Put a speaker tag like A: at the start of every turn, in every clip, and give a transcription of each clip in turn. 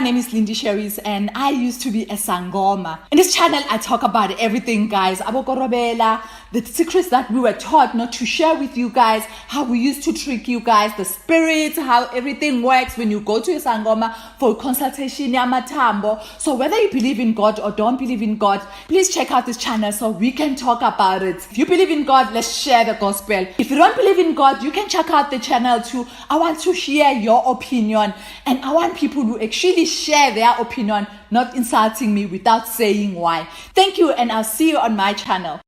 A: name is Lindy Sherries and I used to be a Sangoma. In this channel, I talk about everything, guys. Abokorobela, the secrets that we were taught not to share with you guys, how we used to trick you guys, the spirits, how everything works when you go to a Sangoma for consultation, Yamatambo. So whether you believe in God or don't believe in God, please check out this channel so we can talk about it. If you believe in God, let's share the gospel. If you don't believe in God, you can check out the channel too. I want to hear your opinion and I want people to actually share their opinion, not insulting me without saying why. Thank you, and I'll see you on my channel.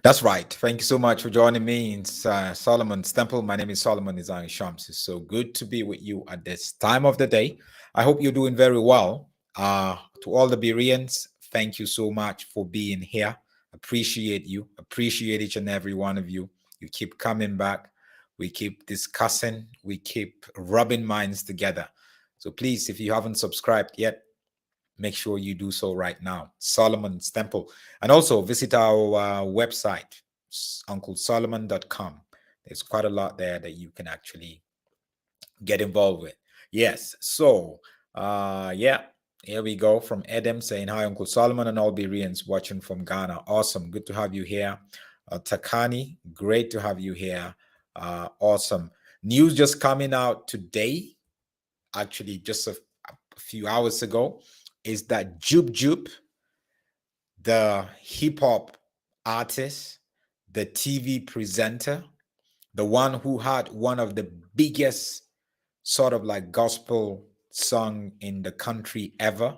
B: That's right. Thank you so much for joining me in Solomon's Temple. My name is Solomon Isang Shams. It's so good to be with you at this time of the day. I hope you're doing very well. To all the Bereans, thank you so much for being here. Appreciate you. Appreciate each and every one of you. You keep coming back. We keep discussing. We keep rubbing minds together. So please, if you haven't subscribed yet, make sure you do so right now. Solomon's Temple. And also visit our website, unclesolomon.com. There's quite a lot there that you can actually get involved with. Yes. So, yeah, here we go from Edem saying, hi, Uncle Solomon and all Bereans watching from Ghana. Awesome. Good to have you here. Takani, great to have you here. Awesome. News just coming out today, actually just a few hours ago, is that Jup Jup, the hip-hop artist, the TV presenter, the one who had one of the biggest sort of like gospel song in the country ever,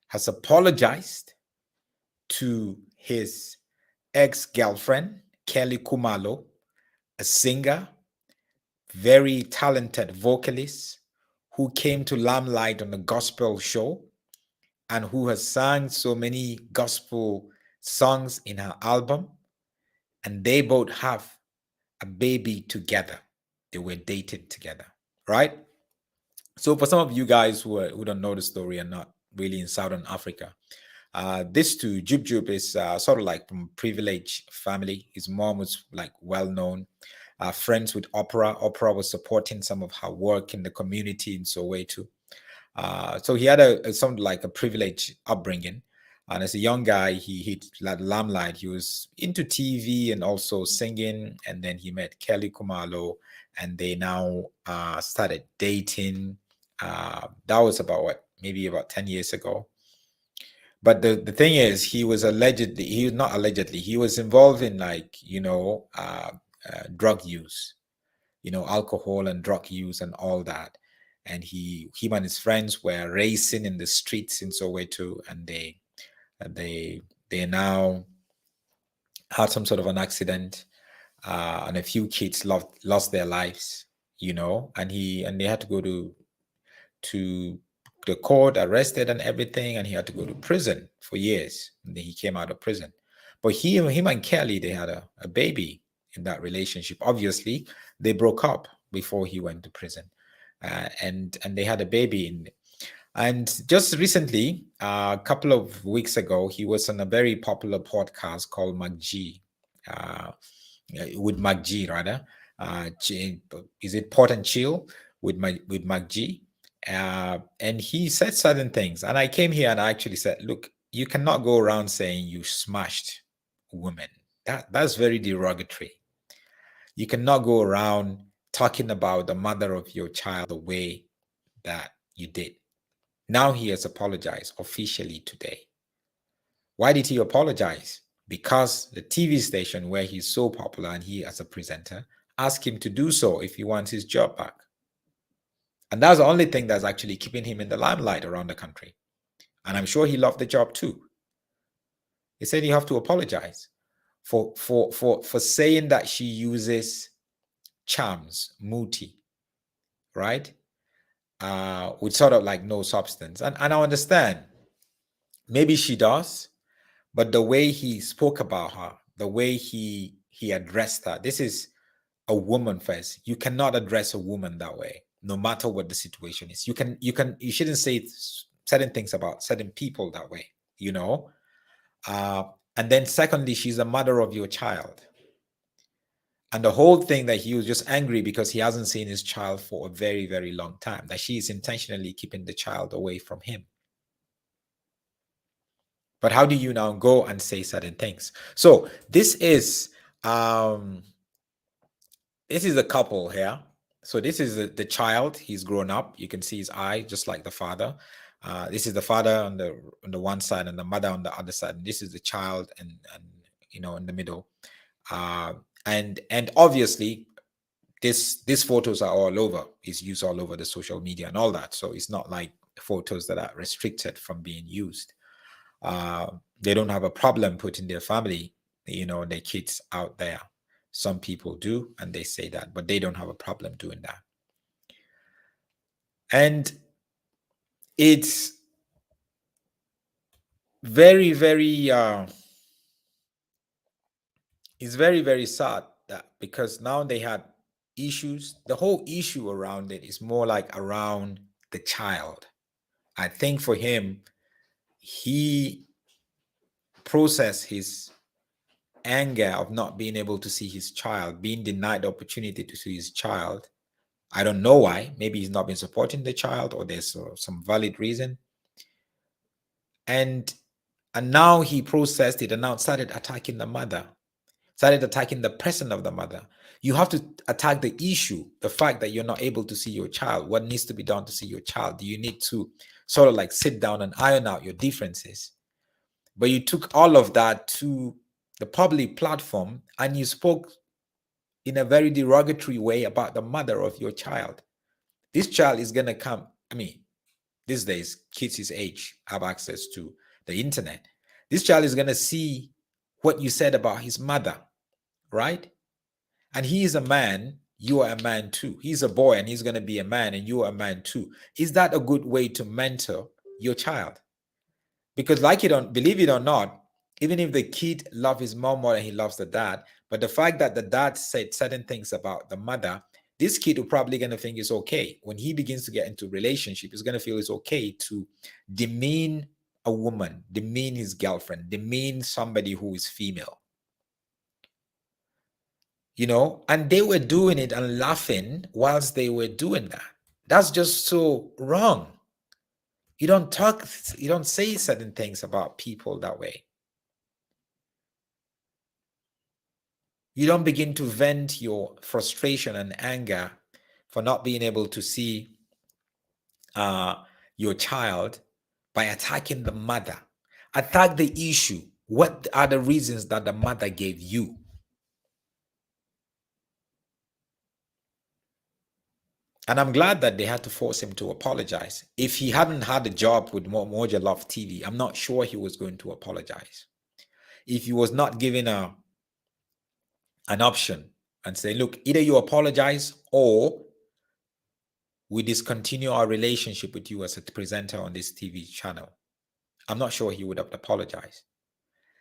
B: has apologized to his ex-girlfriend, Kelly Khumalo, a singer, very talented vocalist who came to limelight on a gospel show and who has sang so many gospel songs in her album. And they both have a baby together. They were dated together, right? So for some of you guys who don't know the story and not really in Southern Africa, this too, Jup Jup is sort of like from a privileged family. His mom was like well-known, friends with Oprah. Oprah was supporting some of her work in the community in Soweto. So he had something like a privileged upbringing. And as a young guy, he hit like limelight. He was into TV and also singing. And then he met Kelly Khumalo and they now started dating. That was about maybe about 10 years ago. But the thing is, he was not allegedly, he was involved in like, drug use, alcohol and drug use and all that. And him and his friends were racing in the streets in Soweto, and they now had some sort of an accident, and a few kids lost their lives, and they had to go to the court, arrested and everything, and he had to go to prison for years. And then he came out of prison. But him and Kelly, they had a baby in that relationship. Obviously, they broke up before he went to prison. And they had a baby and just recently, a couple of weeks ago, he was on a very popular podcast called MacG, with MacG rather. Is it Pot and Chill with MacG? And he said certain things, and I came here and I actually said, look, you cannot go around saying you smashed women. That's very derogatory. You cannot go around talking about the mother of your child the way that you did. Now he has apologized officially today. Why did he apologize? Because the TV station where he's so popular and he as a presenter asked him to do so if he wants his job back. And that's the only thing that's actually keeping him in the limelight around the country. And I'm sure he loved the job too. He said you have to apologize for saying that she uses charms, MUTI, right? With sort of like no substance. And I understand. Maybe she does, but the way he spoke about her, the way he addressed her, this is a woman first. You cannot address a woman that way, no matter what the situation is. You shouldn't say certain things about certain people that way, and then secondly, she's the mother of your child. And the whole thing that he was just angry because he hasn't seen his child for a very, very long time, that she is intentionally keeping the child away from him. But how do you now go and say certain things? So this is a couple here. So this is the child. He's grown up. You can see his eye, just like the father. This is the father on the one side and the mother on the other side. And this is the child, and in the middle. And obviously, these photos are all over. It's used all over the social media and all that. So it's not like photos that are restricted from being used. They don't have a problem putting their family, their kids out there. Some people do, and they say that, but they don't have a problem doing that. And it's very, very, it's very, very sad that, because now they had issues. The whole issue around it is more like around the child. I think for him, he processed his anger of not being able to see his child, being denied the opportunity to see his child. I don't know why. Maybe he's not been supporting the child, or there's some valid reason. And now he processed it and now started attacking the mother, started attacking the person of the mother. You have to attack the issue, the fact that you're not able to see your child. What needs to be done to see your child? Do you need to sort of like sit down and iron out your differences? But you took all of that to the public platform and you spoke in a very derogatory way about the mother of your child. This child is going to come. I mean, these days, kids his age have access to the internet. This child is going to see what you said about his mother, right? And he is a man, you are a man too. He's a boy and he's going to be a man, and you are a man too. Is that a good way to mentor your child? Because believe it or not, even if the kid loves his mom more than he loves the dad, but the fact that the dad said certain things about the mother, this kid will probably going to think it's okay. When he begins to get into relationship, he's going to feel it's okay to demean a woman, demean his girlfriend, demean somebody who is female. And they were doing it and laughing whilst they were doing that. That's just so wrong. You don't say certain things about people that way. You don't begin to vent your frustration and anger for not being able to see your child by attacking the mother. Attack the issue. What are the reasons that the mother gave you? And I'm glad that they had to force him to apologize. If he hadn't had a job with Moja Love TV, I'm not sure he was going to apologize. If he was not given an option and say, look, either you apologize or we discontinue our relationship with you as a presenter on this TV channel, I'm not sure he would have apologized.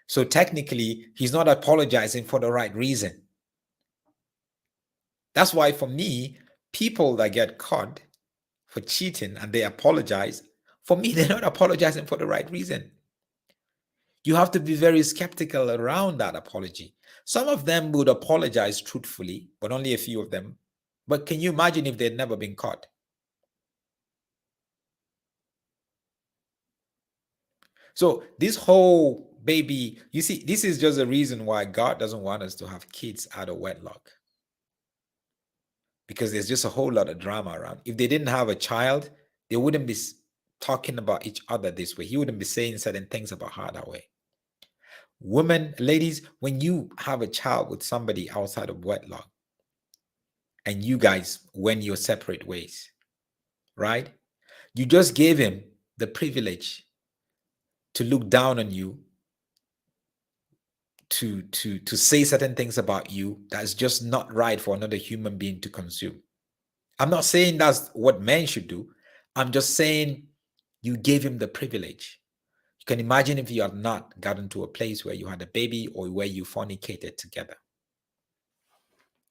B: So technically, he's not apologizing for the right reason. That's why for me, people that get caught for cheating and they apologize, for me, they're not apologizing for the right reason. You have to be very skeptical around that apology. Some of them would apologize truthfully, but only a few of them. But can you imagine if they'd never been caught? So this whole baby, you see, this is just a reason why God doesn't want us to have kids out of wedlock. Because there's just a whole lot of drama around. If they didn't have a child, they wouldn't be talking about each other this way. He wouldn't be saying certain things about her that way. Women, ladies, when you have a child with somebody outside of wedlock and you guys went your separate ways, right? You just gave him the privilege to look down on you, to say certain things about you that's just not right for another human being to consume. I'm not saying that's what men should do. I'm just saying you gave him the privilege. You can imagine if you had not gotten to a place where you had a baby or where you fornicated together.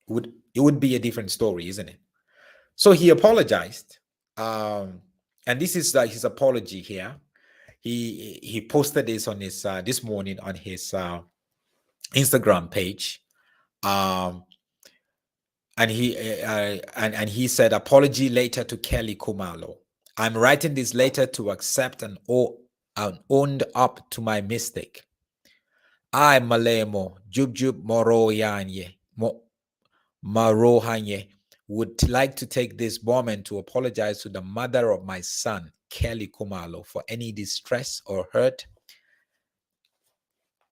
B: It would be a different story, isn't it? So he apologized. And this is his apology here. He posted this on his this morning on his Instagram page. And he said, apology later to Kelly Khumalo. I'm writing this later to accept and owned up to my mistake. I Malemo Jub Marohanye would like to take this moment to apologize to the mother of my son, Kelly Khumalo, for any distress or hurt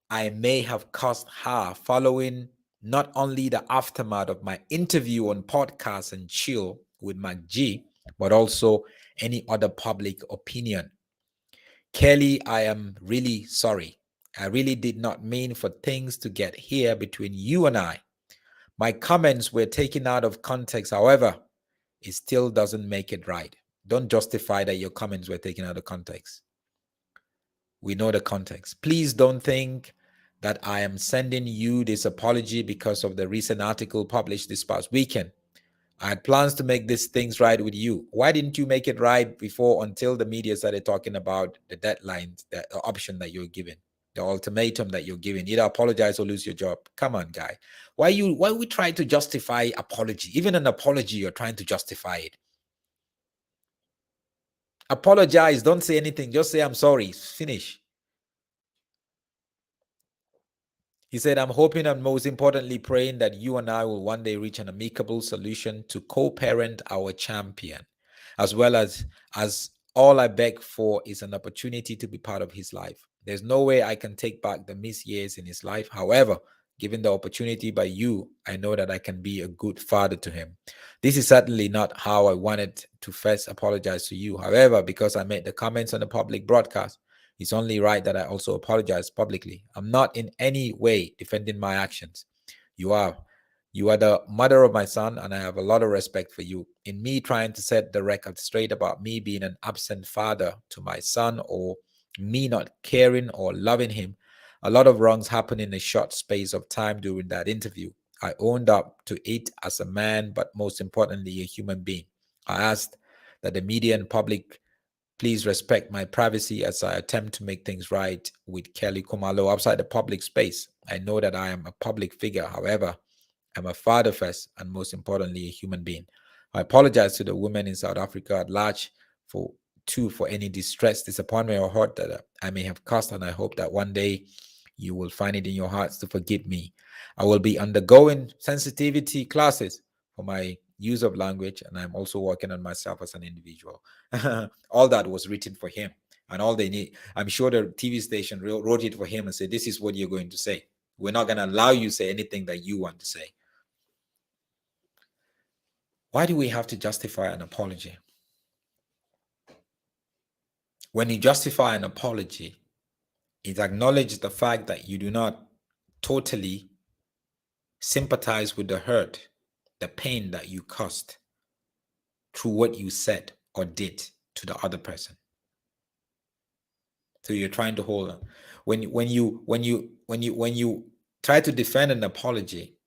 B: I may have caused her following not only the aftermath of my interview on podcast and chill with MacG, but also any other public opinion. Kelly, I am really sorry. I really did not mean for things to get here between you and I. My comments were taken out of context. However, it still doesn't make it right. Don't justify that your comments were taken out of context. We know the context. Please don't think that I am sending you this apology because of the recent article published this past weekend. I had plans to make these things right with you. Why didn't you make it right before until the media started talking about the deadlines, the option that you're given, the ultimatum that you're given? Either apologize or lose your job. Come on, guy. Why we try to justify apology? Even an apology, you're trying to justify it. Apologize. Don't say anything. Just say, I'm sorry. Finish. He said, I'm hoping and most importantly praying that you and I will one day reach an amicable solution to co-parent our champion, as well as all I beg for is an opportunity to be part of his life. There's no way I can take back the missed years in his life. However, given the opportunity by you, I know that I can be a good father to him. This is certainly not how I wanted to first apologize to you. However, because I made the comments on the public broadcast, it's only right that I also apologize publicly. I'm not in any way defending my actions. You are. You are the mother of my son, and I have a lot of respect for you. In me trying to set the record straight about me being an absent father to my son or me not caring or loving him, a lot of wrongs happened in a short space of time during that interview. I owned up to it as a man, but most importantly, a human being. I asked that the media and public please respect my privacy as I attempt to make things right with Kelly Khumalo outside the public space. I know that I am a public figure. However, I'm a father first and most importantly, a human being. I apologize to the women in South Africa at large for any distress, disappointment, or hurt that I may have caused, and I hope that one day you will find it in your hearts to forgive me. I will be undergoing sensitivity classes for my use of language, and I'm also working on myself as an individual. All that was written for him, and all they need, I'm sure the TV station wrote it for him and said, this is what you're going to say. We're not going to allow you to say anything that you want to say. Why do we have to justify an apology? When you justify an apology, it acknowledges the fact that you do not totally sympathize with the hurt, the pain that you caused through what you said or did to the other person. So you're trying to hold on. When you try to defend an apology,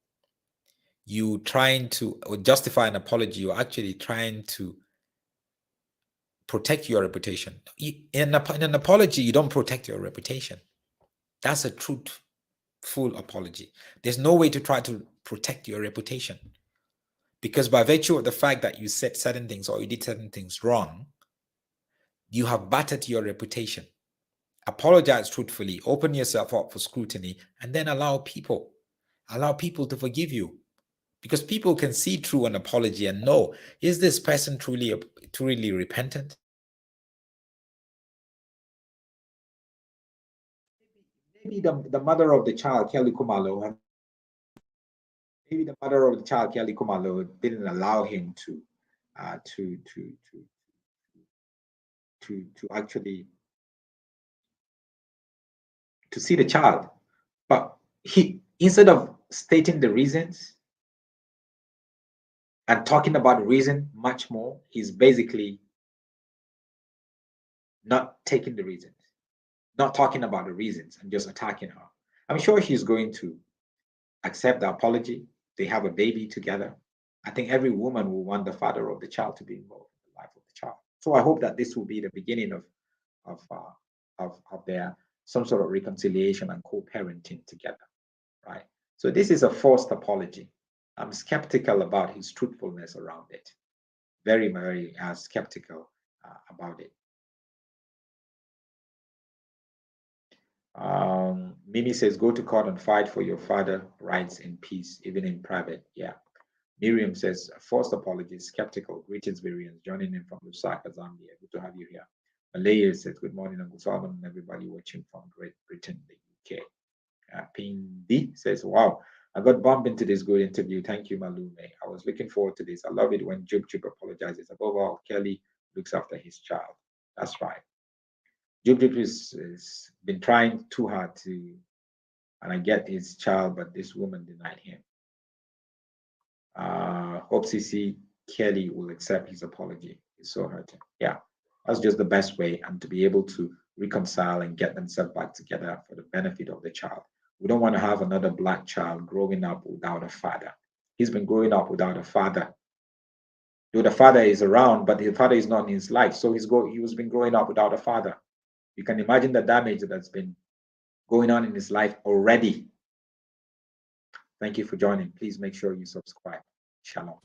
B: you trying to justify an apology, you're actually trying to protect your reputation. In an apology, you don't protect your reputation. That's a truthful apology. There's no way to try to protect your reputation, because by virtue of the fact that you said certain things or you did certain things wrong, you have battered your reputation. Apologize truthfully, open yourself up for scrutiny, and then allow people to forgive you, because people can see through an apology and know, is this person truly repentant? Maybe the mother of the child, Kelly Khumalo, didn't allow him to actually to see the child, but he, instead of stating the reasons and talking about the reason much more, he's basically not taking the reasons, not talking about the reasons, and just attacking her. I'm sure she's going to accept the apology. They have a baby together. I think every woman will want the father of the child to be involved in the life of the child. So I hope that this will be the beginning of their some sort of reconciliation and co-parenting together, right? So this is a forced apology. I'm skeptical about his truthfulness around it. Very, very skeptical about it. Mimi says, go to court and fight for your father rights in peace, even in private. Yeah. Miriam says, first apologies, skeptical. Greetings, Miriam, joining in from Lusaka, Zambia. Good to have you here. Malaya says, good morning, Uncle Solomon, and everybody watching from Great Britain, the UK. Pindi says, wow, I got bumped into this good interview. Thank you, Malume. I was looking forward to this. I love it when Jub apologizes. Above all, Kelly looks after his child. That's right. Jub has been trying too hard to, and I get his child, but this woman denied him. Hope CC Kelly will accept his apology. It's so hurting. Yeah, that's just the best way, and to be able to reconcile and get themselves back together for the benefit of the child. We don't want to have another black child growing up without a father. He's been growing up without a father. Though the father is around, but the father is not in his life. So he was been growing up without a father. You can imagine the damage that's been going on in his life already. Thank you for joining. Please make sure you subscribe. Shalom.